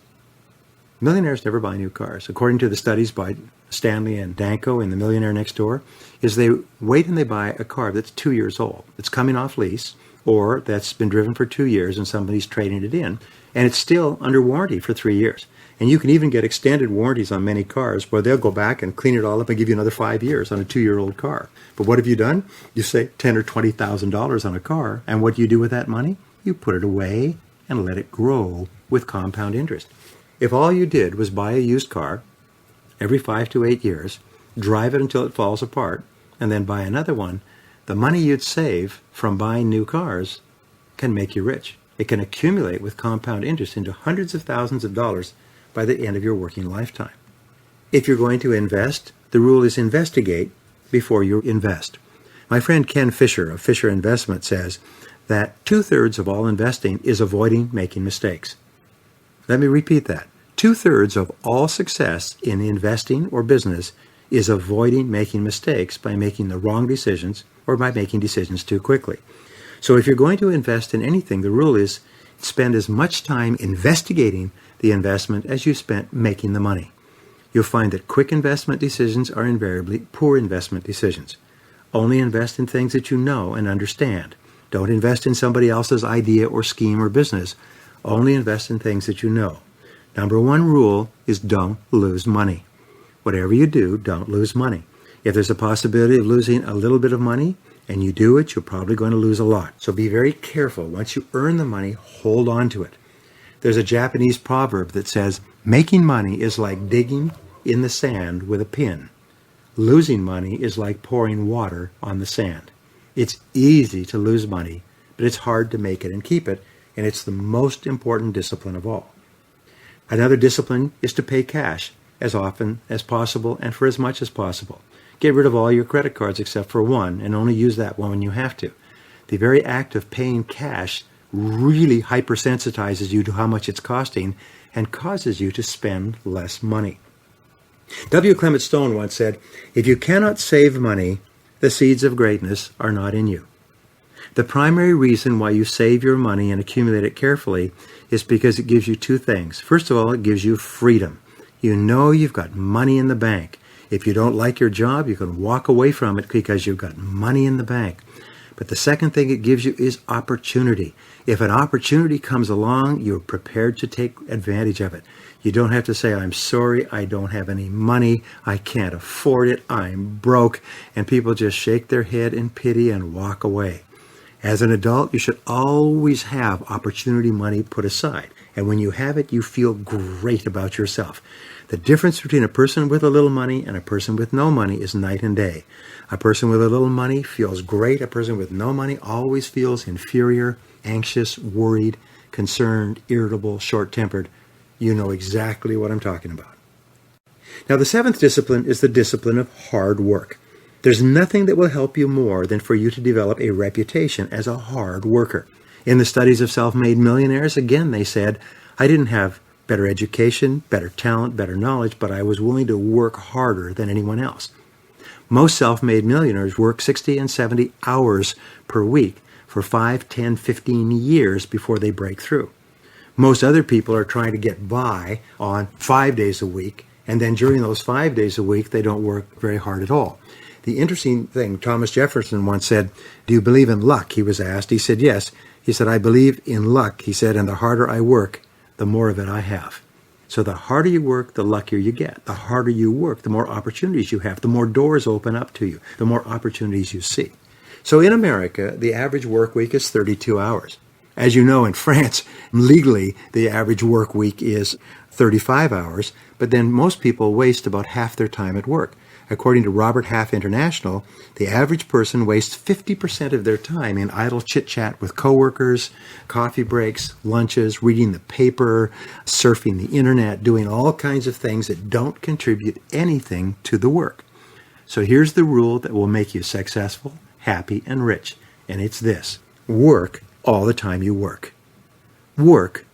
Speaker 1: Millionaires never buy new cars. According to the studies by Stanley and Danko in The Millionaire Next Door, is they wait and they buy a car that's 2 years old. It's coming off lease, or that's been driven for 2 years and somebody's trading it in, and it's still under warranty for 3 years. And you can even get extended warranties on many cars where they'll go back and clean it all up and give you another 5 years on a 2-year-old car. But what have you done? You save $10,000 or $20,000 on a car, and what do you do with that money? You put it away and let it grow with compound interest. If all you did was buy a used car every 5 to 8 years, drive it until it falls apart, and then buy another one, the money you'd save from buying new cars can make you rich. It can accumulate with compound interest into hundreds of thousands of dollars by the end of your working lifetime. If you're going to invest, the rule is investigate before you invest. My friend Ken Fisher of Fisher Investment says that 2/3 of all investing is avoiding making mistakes. Let me repeat that. 2/3 of all success in investing or business is avoiding making mistakes by making the wrong decisions or by making decisions too quickly. So if you're going to invest in anything, the rule is spend as much time investigating the investment as you spent making the money. You'll find that quick investment decisions are invariably poor investment decisions. Only invest in things that you know and understand. Don't invest in somebody else's idea or scheme or business. Only invest in things that you know. Number one rule is don't lose money. Whatever you do, don't lose money. If there's a possibility of losing a little bit of money and you do it, you're probably going to lose a lot. So be very careful. Once you earn the money, hold on to it. There's a Japanese proverb that says, making money is like digging in the sand with a pin. Losing money is like pouring water on the sand. It's easy to lose money, but it's hard to make it and keep it, and it's the most important discipline of all. Another discipline is to pay cash as often as possible and for as much as possible. Get rid of all your credit cards except for one, and only use that one when you have to. The very act of paying cash really hypersensitizes you to how much it's costing and causes you to spend less money. W. Clement Stone once said, "If you cannot save money, the seeds of greatness are not in you." The primary reason why you save your money and accumulate it carefully is because it gives you two things. First of all, it gives you freedom. You know you've got money in the bank. If you don't like your job, you can walk away from it because you've got money in the bank. But the second thing it gives you is opportunity. If an opportunity comes along, you're prepared to take advantage of it. You don't have to say, "I'm sorry, I don't have any money, I can't afford it, I'm broke," and people just shake their head in pity and walk away. As an adult, you should always have opportunity money put aside. And when you have it, you feel great about yourself. The difference between a person with a little money and a person with no money is night and day. A person with a little money feels great. A person with no money always feels inferior, anxious, worried, concerned, irritable, short-tempered. You know exactly what I'm talking about. Now, the seventh discipline is the discipline of hard work. There's nothing that will help you more than for you to develop a reputation as a hard worker. In the studies of self-made millionaires, again, they said, "I didn't have better education, better talent, better knowledge, but I was willing to work harder than anyone else." Most self-made millionaires work 60 and 70 hours per week for 5, 10, 15 years before they break through. Most other people are trying to get by on 5 days a week, and then during those 5 days a week, they don't work very hard at all. The interesting thing, Thomas Jefferson once said, "Do you believe in luck?" He was asked. He said, "Yes." He said, "I believe in luck." He said, "And the harder I work, the more of it I have." So the harder you work, the luckier you get. The harder you work, the more opportunities you have, the more doors open up to you, the more opportunities you see. So in America, the average work week is 32 hours. As you know, in France, legally, the average work week is 35 hours, but then most people waste about half their time at work. According to Robert Half International, the average person wastes 50% of their time in idle chit-chat with coworkers, coffee breaks, lunches, reading the paper, surfing the internet, doing all kinds of things that don't contribute anything to the work. So here's the rule that will make you successful, happy, and rich, and it's this: work all the time you work. Work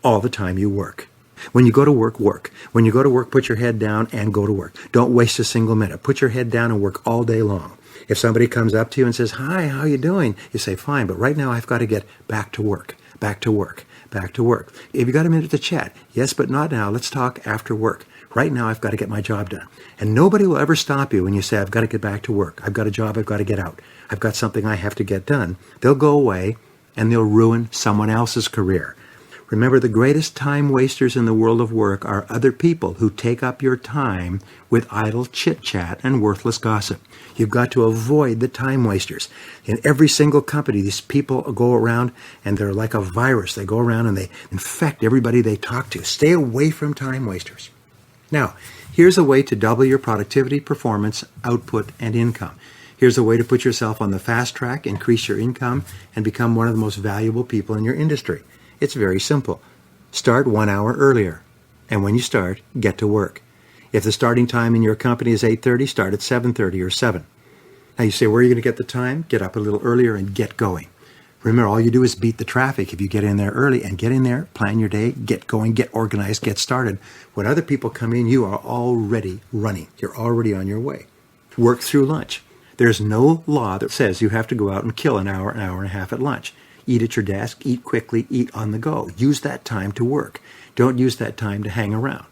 Speaker 1: all the time you work. When you go to work, work. When you go to work, put your head down and go to work. Don't waste a single minute. Put your head down and work all day long. If somebody comes up to you and says, "Hi, how you doing?" You say, "Fine, but right now I've got to get back to work, back to work, back to work." "If you got a minute to chat?" "Yes, but not now. Let's talk after work. Right now I've got to get my job done." And nobody will ever stop you when you say, "I've got to get back to work. I've got a job I've got to get out. I've got something I have to get done." They'll go away and they'll ruin someone else's career. Remember, the greatest time wasters in the world of work are other people who take up your time with idle chit-chat and worthless gossip. You've got to avoid the time wasters. In every single company, these people go around and they're like a virus. They go around and they infect everybody they talk to. Stay away from time wasters. Now, here's a way to double your productivity, performance, output, and income. Here's a way to put yourself on the fast track, increase your income, and become one of the most valuable people in your industry. It's very simple. Start 1 hour earlier. And when you start, get to work. If the starting time in your company is 8:30, start at 7:30 or 7. Now you say, where are you going to get the time? Get up a little earlier and get going. Remember, all you do is beat the traffic if you get in there early, and get in there, plan your day, get going, get organized, get started. When other people come in, you are already running. You're already on your way. Work through lunch. There's no law that says you have to go out and kill an hour and a half at lunch. Eat at your desk, eat quickly, eat on the go. Use that time to work. Don't use that time to hang around.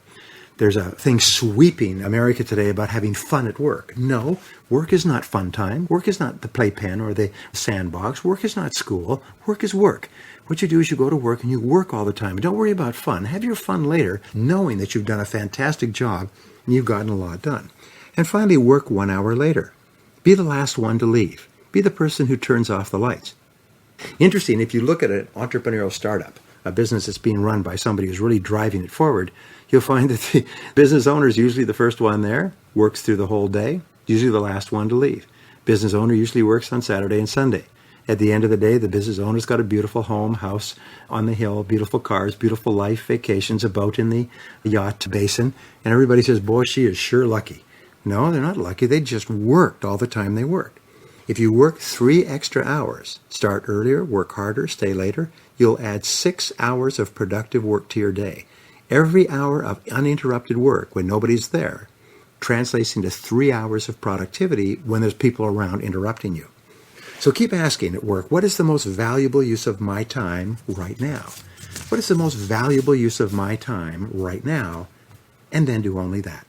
Speaker 1: There's a thing sweeping America today about having fun at work. No, work is not fun time. Work is not the playpen or the sandbox. Work is not school. Work is work. What you do is you go to work and you work all the time. Don't worry about fun. Have your fun later, knowing that you've done a fantastic job and you've gotten a lot done. And finally, work 1 hour later. Be the last one to leave. Be the person who turns off the lights. Interesting, if you look at an entrepreneurial startup, a business that's being run by somebody who's really driving it forward, you'll find that the business owner is usually the first one there, works through the whole day, usually the last one to leave. Business owner usually works on Saturday and Sunday. At the end of the day, the business owner's got a beautiful home, house on the hill, beautiful cars, beautiful life, vacations, a boat in the yacht basin, and everybody says, boy, she is sure lucky. No, they're not lucky. They just worked all the time they worked. If you work 3 extra hours, start earlier, work harder, stay later, you'll add 6 hours of productive work to your day. Every hour of uninterrupted work when nobody's there translates into 3 hours of productivity when there's people around interrupting you. So keep asking at work, what is the most valuable use of my time right now? What is the most valuable use of my time right now? And then do only that.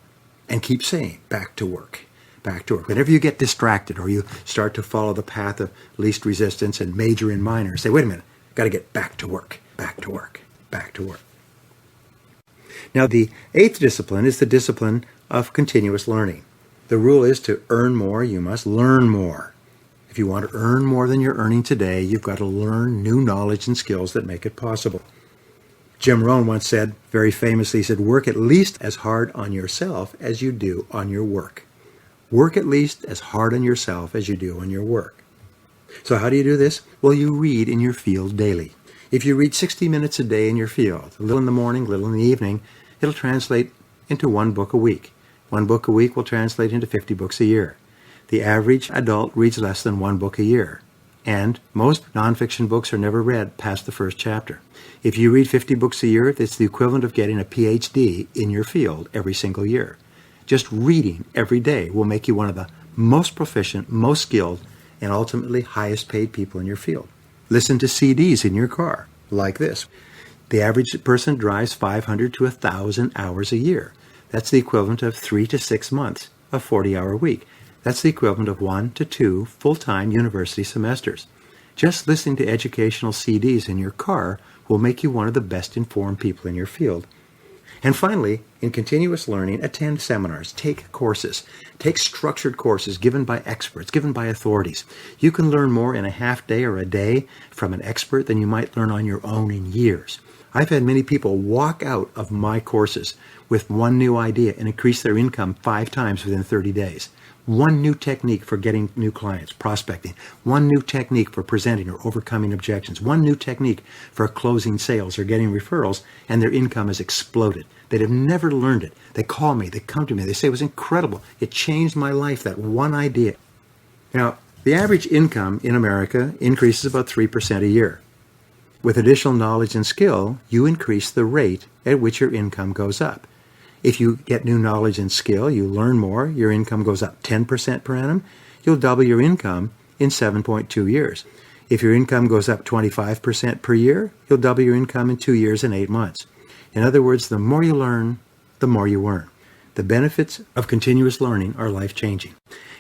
Speaker 1: And keep saying, back to work, back to work. Whenever you get distracted or you start to follow the path of least resistance and major and minor, say, wait a minute, got to get back to work, back to work, back to work. Now, the 8th discipline is the discipline of continuous learning. The rule is to earn more, you must learn more. If you want to earn more than you're earning today, you've got to learn new knowledge and skills that make it possible. Jim Rohn once said, very famously, he said, work at least as hard on yourself as you do on your work. Work at least as hard on yourself as you do on your work. So how do you do this? Well, you read in your field daily. If you read 60 minutes a day in your field, a little in the morning, a little in the evening, it'll translate into 1 book a week. 1 book a week will translate into 50 books a year. The average adult reads less than 1 book a year, and most nonfiction books are never read past the first chapter. If you read 50 books a year, it's the equivalent of getting a PhD in your field every single year. Just reading every day will make you one of the most proficient, most skilled, and ultimately highest paid people in your field. Listen to CDs in your car, like this. The average person drives 500 to 1,000 hours a year. That's the equivalent of 3 to 6 months, a 40-hour week. That's the equivalent of 1 to 2 full-time university semesters. Just listening to educational CDs in your car will make you one of the best informed people in your field. And finally, in continuous learning, attend seminars, take courses, take structured courses given by experts, given by authorities. You can learn more in a half day or a day from an expert than you might learn on your own in years. I've had many people walk out of my courses with 1 new idea and increase their income 5 times within 30 days. 1 new technique for getting new clients, prospecting. 1 new technique for presenting or overcoming objections. 1 new technique for closing sales or getting referrals, and their income has exploded. They'd have never learned it. They call me, they come to me, they say it was incredible. It changed my life, that 1 idea. Now, the average income in America increases about 3% a year. With additional knowledge and skill, you increase the rate at which your income goes up. If you get new knowledge and skill, you learn more, your income goes up 10% per annum, you'll double your income in 7.2 years. If your income goes up 25% per year, you'll double your income in 2 years and 8 months. In other words, the more you learn, the more you earn. The benefits of continuous learning are life-changing.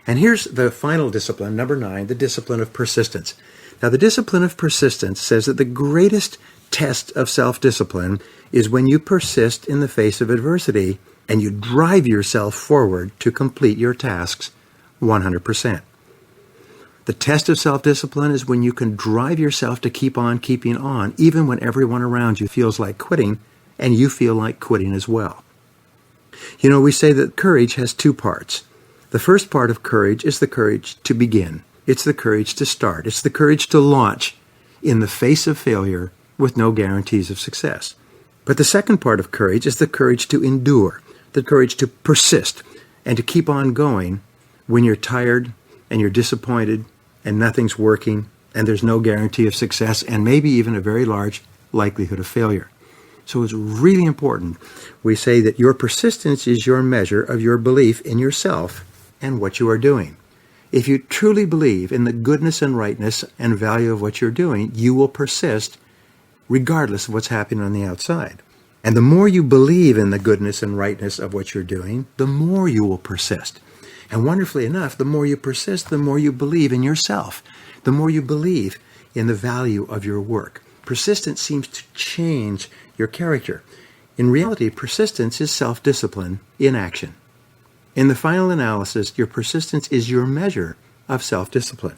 Speaker 1: And here's the final discipline, number 9, the discipline of persistence. Now, the discipline of persistence says that the greatest test of self-discipline is when you persist in the face of adversity and you drive yourself forward to complete your tasks 100%. The test of self-discipline is when you can drive yourself to keep on keeping on, even when everyone around you feels like quitting and you feel like quitting as well. You know, we say that courage has 2 parts. The first part of courage is the courage to begin. It's the courage to start. It's the courage to launch in the face of failure with no guarantees of success. But the second part of courage is the courage to endure, the courage to persist and to keep on going when you're tired and you're disappointed and nothing's working and there's no guarantee of success and maybe even a very large likelihood of failure. So it's really important. We say that your persistence is your measure of your belief in yourself and what you are doing. If you truly believe in the goodness and rightness and value of what you're doing, you will persist regardless of what's happening on the outside. And the more you believe in the goodness and rightness of what you're doing, the more you will persist. And wonderfully enough, the more you persist, the more you believe in yourself, the more you believe in the value of your work. Persistence seems to change your character. In reality, persistence is self-discipline in action. In the final analysis, your persistence is your measure of self-discipline.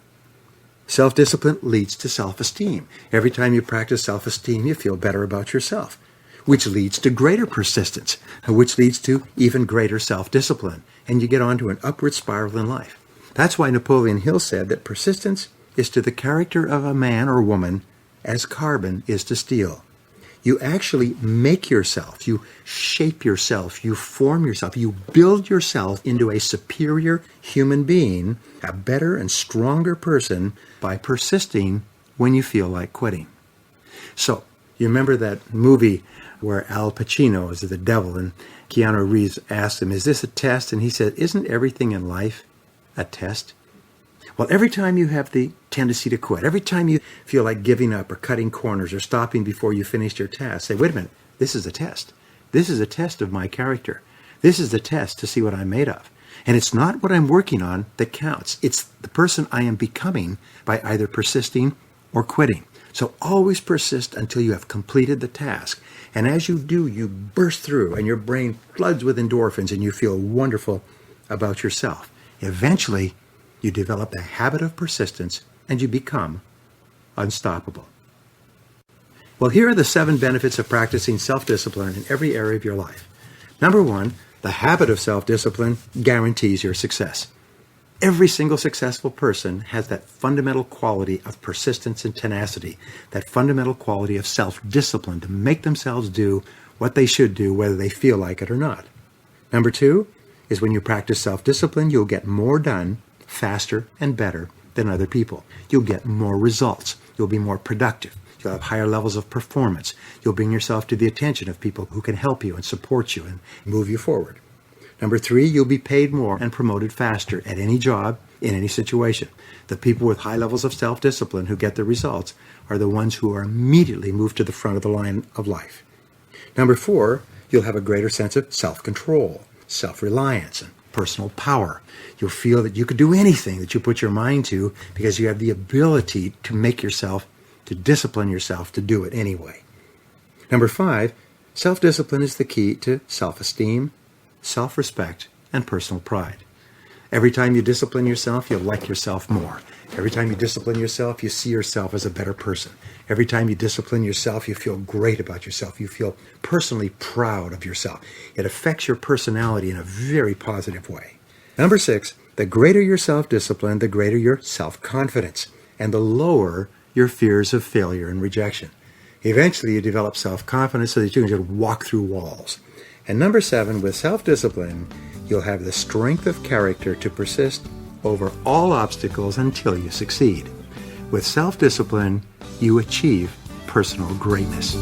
Speaker 1: Self-discipline leads to self-esteem. Every time you practice self-esteem, you feel better about yourself, which leads to greater persistence, which leads to even greater self-discipline, and you get onto an upward spiral in life. That's why Napoleon Hill said that persistence is to the character of a man or woman as carbon is to steel. You actually make yourself, you shape yourself, you form yourself, you build yourself into a superior human being, a better and stronger person by persisting when you feel like quitting. So, you remember that movie where Al Pacino is the devil and Keanu Reeves asked him, "Is this a test?" And he said, "Isn't everything in life a test?" Well, every time you have the tendency to quit, every time you feel like giving up or cutting corners or stopping before you finished your task, say, wait a minute, this is a test. This is a test of my character. This is the test to see what I'm made of. And it's not what I'm working on that counts. It's the person I am becoming by either persisting or quitting. So always persist until you have completed the task. And as you do, you burst through and your brain floods with endorphins and you feel wonderful about yourself. Eventually, you develop the habit of persistence and you become unstoppable. Well, here are the 7 benefits of practicing self-discipline in every area of your life. Number 1, the habit of self-discipline guarantees your success. Every single successful person has that fundamental quality of persistence and tenacity, that fundamental quality of self-discipline to make themselves do what they should do, whether they feel like it or not. Number 2 is when you practice self-discipline, you'll get more done faster and better than other people. You'll get more results. You'll be more productive. You'll have higher levels of performance. You'll bring yourself to the attention of people who can help you and support you and move you forward. Number 3, you'll be paid more and promoted faster at any job, in any situation. The people with high levels of self-discipline who get the results are the ones who are immediately moved to the front of the line of life. Number 4, you'll have a greater sense of self-control, self-reliance, and personal power. You'll feel that you could do anything that you put your mind to because you have the ability to make yourself, to discipline yourself to do it anyway. Number 5, self-discipline is the key to self-esteem, self-respect, and personal pride. Every time you discipline yourself, you'll like yourself more. Every time you discipline yourself, you see yourself as a better person. Every time you discipline yourself, you feel great about yourself. You feel personally proud of yourself. It affects your personality in a very positive way. Number 6, the greater your self-discipline, the greater your self-confidence, and the lower your fears of failure and rejection. Eventually, you develop self-confidence so that you can just walk through walls. And number 7, with self-discipline, you'll have the strength of character to persist over all obstacles until you succeed. With self-discipline, you achieve personal greatness.